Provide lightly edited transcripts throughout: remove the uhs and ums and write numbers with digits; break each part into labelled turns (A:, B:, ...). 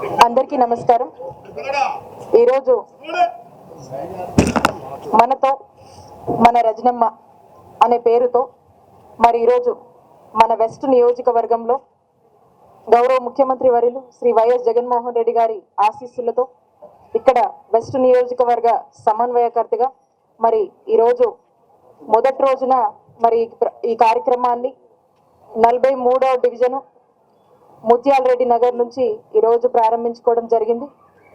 A: అందరికీ నమస్కారం. ఈరోజు మనతో మన రజనమ్మ అనే పేరుతో మరి ఈరోజు మన వెస్ట్ నియోజకవర్గంలో గౌరవ ముఖ్యమంత్రి వర్యులు శ్రీ వైఎస్ జగన్మోహన్ రెడ్డి గారి ఆశీస్సులతో ఇక్కడ వెస్ట్ నియోజకవర్గ సమన్వయకర్తగా మరి ఈరోజు మొదటి రోజున మరి ఈ కార్యక్రమాన్ని 43వ డివిజను ముత్యాల రెడ్డి నగర్ నుంచి ఈరోజు ప్రారంభించుకోవడం జరిగింది.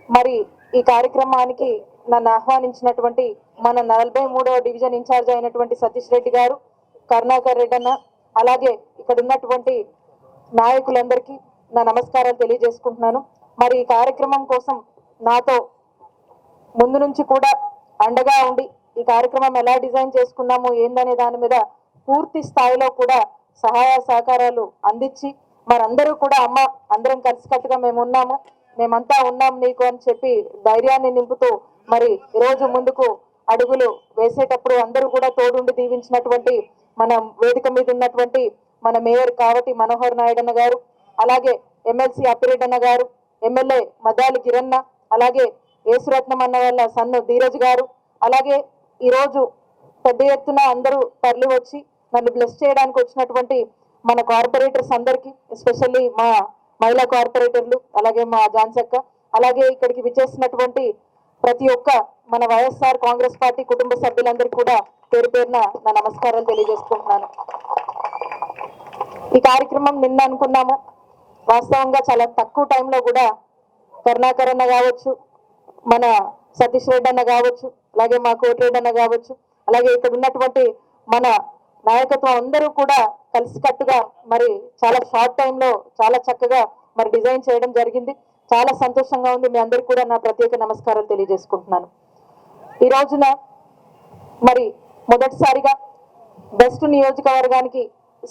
A: మరి ఈ కార్యక్రమానికి నన్ను ఆహ్వానించినటువంటి మన 43వ డివిజన్ ఇన్ఛార్జ్ అయినటువంటి సతీష్ రెడ్డి గారు, కరుణాకర్ రెడ్డి అన్న, అలాగే ఇక్కడ ఉన్నటువంటి నాయకులందరికీ నా నమస్కారాలు తెలియజేసుకుంటున్నాను. మరి ఈ కార్యక్రమం కోసం నాతో ముందు నుంచి కూడా అండగా ఉండి ఈ కార్యక్రమం ఎలా డిజైన్ చేసుకున్నాము ఏందనే దాని మీద పూర్తి స్థాయిలో కూడా సహాయ సహకారాలు అందించి మరందరూ కూడా అమ్మ అందరం కలిసికట్టుగా మేము ఉన్నాము, మేమంతా ఉన్నాం నీకు అని చెప్పి ధైర్యాన్ని నింపుతూ మరి ఈరోజు ముందుకు అడుగులు వేసేటప్పుడు అందరూ కూడా తోడుండి దీవించినటువంటి మన వేదిక మీద ఉన్నటువంటి మన మేయర్ కావటి మనోహర్ నాయుడన్న గారు, అలాగే ఎమ్మెల్సీ అప్పిరెడ్డన్న గారు, ఎమ్మెల్యే మద్దాలి గిరన్న, అలాగే యేసురత్నం అన్న వాళ్ళ సన్ను ధీరజ్ గారు, అలాగే ఈరోజు పెద్ద ఎత్తున అందరూ తరలి వచ్చి నన్ను బ్లెస్ చేయడానికి వచ్చినటువంటి మన కార్పొరేటర్స్ అందరికీ, ఎస్పెషల్లీ మా మహిళా కార్పొరేటర్లు, అలాగే మా జాన్సక్క, అలాగే ఇక్కడికి విచ్చేసినటువంటి ప్రతి ఒక్క మన వైఎస్ఆర్ కాంగ్రెస్ పార్టీ కుటుంబ సభ్యులందరికీ కూడా పేరు పేరున నా నమస్కారాలు తెలియజేసుకుంటున్నాను. ఈ కార్యక్రమం నిన్న అనుకున్నాము, వాస్తవంగా చాలా తక్కువ టైంలో కూడా కరుణాకర్ అన్న కావచ్చు, మన సతీష్ రెడ్డి అన్న కావచ్చు, అలాగే మా కోటిరెడ్డి అన్న కావచ్చు, అలాగే ఇక్కడ ఉన్నటువంటి మన నాయకత్వం అందరూ కూడా కలిసికట్టుగా మరి చాలా షార్ట్ టైంలో చాలా చక్కగా మరి డిజైన్ చేయడం జరిగింది. చాలా సంతోషంగా ఉంది. మీ అందరికీ కూడా నా ప్రత్యేక నమస్కారాలు తెలియజేసుకుంటున్నాను. ఈ రోజున మరి మొదటిసారిగా వెస్ట్ నియోజకవర్గానికి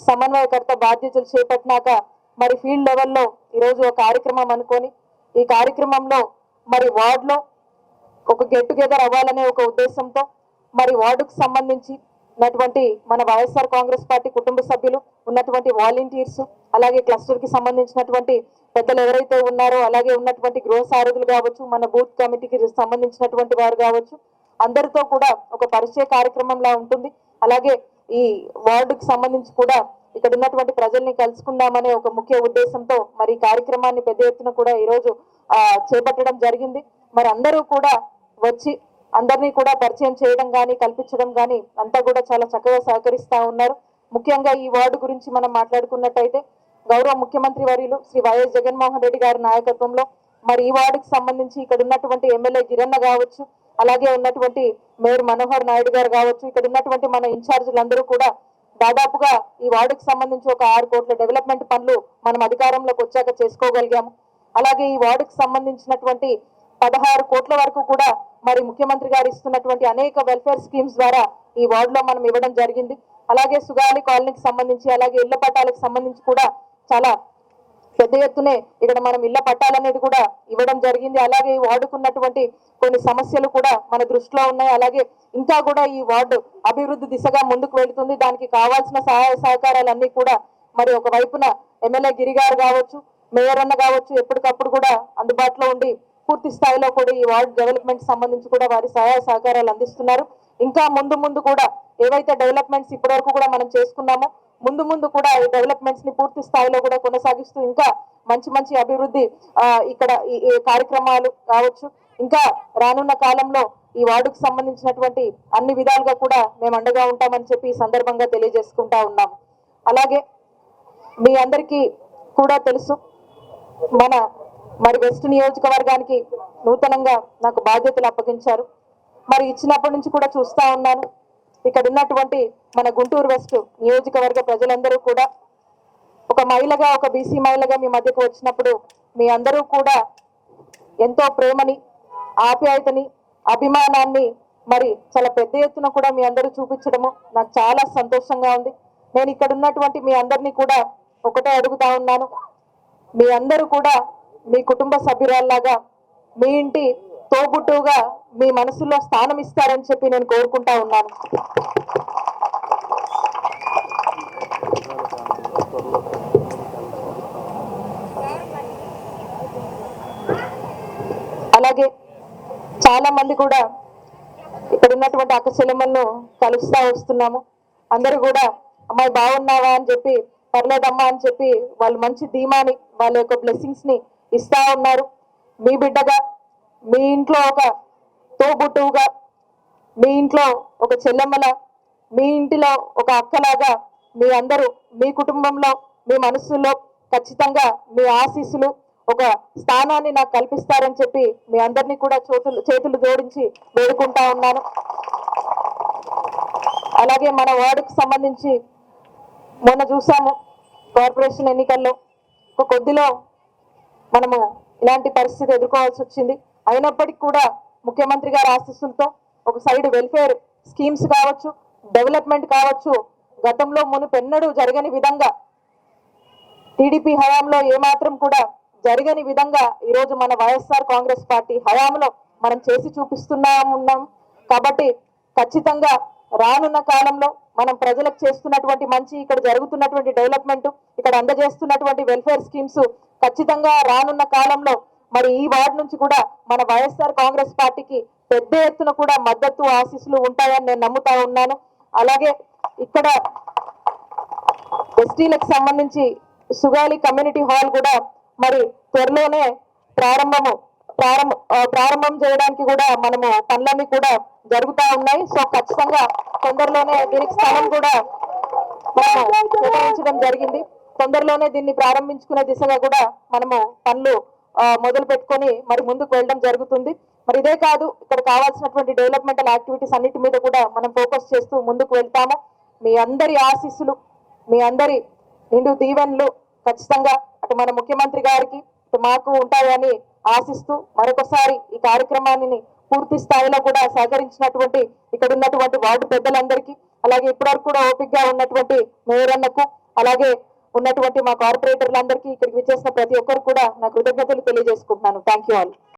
A: సమన్వయకర్త బాధ్యతలు చేపట్టినాక మరి ఫీల్డ్ లెవెల్లో ఈరోజు ఒక కార్యక్రమం అనుకొని ఈ కార్యక్రమంలో మరి వార్డులో ఒక గెట్ టుగెదర్ అవ్వాలనే ఒక ఉద్దేశంతో మరి వార్డుకు సంబంధించి ఉన్నటువంటి మన వైఎస్ఆర్ కాంగ్రెస్ పార్టీ కుటుంబ సభ్యులు, ఉన్నటువంటి వాలంటీర్స్, అలాగే క్లస్టర్ కి సంబంధించినటువంటి పెద్దలు ఎవరైతే ఉన్నారో, అలాగే ఉన్నటువంటి గృహ సారథులు కావచ్చు, మన బూత్ కమిటీకి సంబంధించినటువంటి వారు కావచ్చు, అందరితో కూడా ఒక పరిచయ కార్యక్రమంలా ఉంటుంది. అలాగే ఈ వార్డుకి సంబంధించి కూడా ఇక్కడ ఉన్నటువంటి ప్రజల్ని కలుసుకుందామనే ఒక ముఖ్య ఉద్దేశంతో మరి ఈ కార్యక్రమాన్ని పెద్ద ఎత్తున కూడా ఈరోజు చేపట్టడం జరిగింది. మరి అందరూ కూడా వచ్చి అందరినీ కూడా పరిచయం చేయడం కానీ కల్పించడం కానీ అంతా కూడా చాలా చక్కగా సహకరిస్తా ఉన్నారు. ముఖ్యంగా ఈ వార్డు గురించి మనం మాట్లాడుకున్నట్టయితే గౌరవ ముఖ్యమంత్రి వర్యులు శ్రీ వైఎస్ జగన్మోహన్ రెడ్డి గారి నాయకత్వంలో మరి ఈ వార్డుకి సంబంధించి ఇక్కడ ఉన్నటువంటి ఎమ్మెల్యే గిరన్న కావచ్చు, అలాగే ఉన్నటువంటి మేయర్ మనోహర్ నాయుడు గారు కావచ్చు, ఇక్కడ ఉన్నటువంటి మన ఇన్ఛార్జీలందరూ కూడా దాదాపుగా ఈ వార్డుకి సంబంధించి ఒక 6 కోట్ల డెవలప్మెంట్ పనులు మనం అధికారంలోకి వచ్చాక చేసుకోగలిగాము. అలాగే ఈ వార్డుకి సంబంధించినటువంటి 16 కోట్ల వరకు కూడా మరి ముఖ్యమంత్రి గారు ఇస్తున్నటువంటి అనేక వెల్ఫేర్ స్కీమ్స్ ద్వారా ఈ వార్డులో మనం ఇవ్వడం జరిగింది. అలాగే సుగాలి కాలనీకి సంబంధించి, అలాగే ఇళ్ల పట్టాలకు సంబంధించి కూడా చాలా పెద్ద ఎత్తునే ఇక్కడ మనం ఇళ్ల పట్టాలనేది కూడా ఇవ్వడం జరిగింది. అలాగే ఈ వార్డుకున్నటువంటి కొన్ని సమస్యలు కూడా మన దృష్టిలో ఉన్నాయి. అలాగే ఇంకా కూడా ఈ వార్డు అభివృద్ధి దిశగా ముందుకు వెళుతుంది. దానికి కావాల్సిన సహాయ సహకారాలన్నీ కూడా మరి ఒక వైపున ఎమ్మెల్యే గిరి గారు కావచ్చు, మేయర్ అన్న కావచ్చు, ఎప్పటికప్పుడు కూడా అందుబాటులో ఉండి పూర్తి స్థాయిలో కూడా ఈ వార్డు డెవలప్మెంట్ సంబంధించి కూడా వారి సహాయ సహకారాలు అందిస్తున్నారు. ఇంకా ముందు కూడా ఏవైతే డెవలప్మెంట్స్ ఇప్పటివరకు కూడా మనం చేసుకున్నామో ముందు కూడా ఈ డెవలప్మెంట్స్ ని పూర్తి స్థాయిలో కూడా కొనసాగిస్తూ ఇంకా మంచి అభివృద్ధి ఇక్కడ ఈ కార్యక్రమాలు కావచ్చు, ఇంకా రానున్న కాలంలో ఈ వార్డుకు సంబంధించినటువంటి అన్ని విధాలుగా కూడా మేము అండగా ఉంటామని చెప్పి ఈ సందర్భంగా తెలియజేసుకుంటా ఉన్నాము. అలాగే మీ అందరికీ కూడా తెలుసు, మరి వెస్ట్ నియోజకవర్గానికి నూతనంగా నాకు బాధ్యతలు అప్పగించారు. మరి ఇచ్చినప్పటి నుంచి కూడా చూస్తా ఉన్నాను, ఇక్కడ ఉన్నటువంటి మన గుంటూరు వెస్ట్ నియోజకవర్గ ప్రజలందరూ కూడా ఒక మహిళగా, ఒక బీసీ మహిళగా మీ మధ్యకు వచ్చినప్పుడు మీ అందరూ కూడా ఎంతో ప్రేమని, ఆప్యాయతని, అభిమానాన్ని మరి చాలా పెద్ద ఎత్తున కూడా మీ అందరూ చూపించడము నాకు చాలా సంతోషంగా ఉంది. నేను ఇక్కడ ఉన్నటువంటి మీ అందరినీ కూడా ఒకటే అడుగుతా ఉన్నాను, మీ అందరూ కూడా మీ కుటుంబ సభ్యురాల్లాగా, మీ ఇంటి తోబుట్టుగా మీ మనసులో స్థానం ఇస్తారని చెప్పి నేను కోరుకుంటా ఉన్నాను. చాలా మంది కూడా ఇక్కడ ఉన్నటువంటి అక్క చెల్లెమ్మలను కలుస్తా వస్తున్నాము. అందరూ కూడా అమ్మాయి బాగున్నావా అని చెప్పి, పర్లేదమ్మా అని చెప్పి వాళ్ళు మంచి ధీమాని, వాళ్ళ యొక్క బ్లెస్సింగ్స్ ని ఇస్తా ఉన్నారు. మీ బిడ్డగా, మీ ఇంట్లో ఒక తోబుట్టువుగా, మీ ఇంట్లో ఒక చెల్లెమ్మల, మీ ఇంటిలో ఒక అక్కలాగా మీ అందరూ మీ కుటుంబంలో, మీ మనస్సులో ఖచ్చితంగా మీ ఆశీస్సులు ఒక స్థానాన్ని నాకు కల్పిస్తారని చెప్పి మీ అందరినీ కూడా చేతులు జోడించి వేడుకుంటా ఉన్నాను. అలాగే మన వార్డుకు సంబంధించి మొన్న చూసాము కార్పొరేషన్ ఎన్నికల్లో కొద్దిలో మనము ఇలాంటి పరిస్థితి ఎదుర్కోవాల్సి వచ్చింది. అయినప్పటికీ కూడా ముఖ్యమంత్రి గారి ఆశీస్సులతో ఒక సైడ్ వెల్ఫేర్ స్కీమ్స్ కావచ్చు, డెవలప్మెంట్ కావచ్చు, గతంలో మునుపెన్నడూ జరగని విధంగా టీడీపీ హయాంలో ఏమాత్రం కూడా జరగని విధంగా ఈరోజు మన వైఎస్ఆర్ కాంగ్రెస్ పార్టీ హయాంలో మనం చేసి చూపిస్తున్నాం. కాబట్టి ఖచ్చితంగా రానున్న కాలంలో మనం ప్రజలకు చేస్తున్నటువంటి మంచి, ఇక్కడ జరుగుతున్నటువంటి డెవలప్మెంట్, ఇక్కడ అందజేస్తున్నటువంటి వెల్ఫేర్ స్కీమ్స్ ఖచ్చితంగా రానున్న కాలంలో మరి ఈ వార్డు నుంచి కూడా మన వైఎస్ఆర్ కాంగ్రెస్ పార్టీకి పెద్ద ఎత్తున కూడా మద్దతు ఆశీస్సులు ఉంటాయని నేను నమ్ముతా ఉన్నాను. అలాగే ఇక్కడ ఎస్టీలకు సంబంధించి సుగాలి కమ్యూనిటీ హాల్ కూడా మరి త్వరలోనే ప్రారంభం చేయడానికి కూడా మనము పనులన్నీ కూడా జరుగుతూ ఉన్నాయి. సో ఖచ్చితంగా తొందరలోనే దీనికి స్థలం కూడా మనము కేటాయించడం జరిగింది. తొందరలోనే దీన్ని ప్రారంభించుకునే దిశగా కూడా మనము పనులు మొదలు పెట్టుకొని మరి ముందుకు వెళ్ళడం జరుగుతుంది. మరి ఇదే కాదు, ఇక్కడ కావాల్సినటువంటి డెవలప్మెంటల్ యాక్టివిటీస్ అన్నిటి మీద కూడా మనం ఫోకస్ చేస్తూ ముందుకు వెళ్తాము. మీ అందరి ఆశీస్సులు, మీ అందరి నిండు దీవెనలు ఖచ్చితంగా అటు మన ముఖ్యమంత్రి గారికి ఇటు మాకు ఉంటాయని ఆశిస్తూ మరొకసారి ఈ కార్యక్రమాన్ని పూర్తి స్థాయిలో కూడా సహకరించినటువంటి ఇక్కడ ఉన్నటువంటి వార్డు పెద్దలందరికీ, అలాగే ఇప్పటివరకు కూడా ఓపికగా ఉన్నటువంటి మేయర్ అన్నకు, అలాగే ఉన్నటువంటి మా కార్పొరేటర్లందరికీ, ఇక్కడికి విచ్చేసిన ప్రతి ఒక్కరు కూడా నా కృతజ్ఞతలు తెలియజేసుకుంటున్నాను. Thank you all.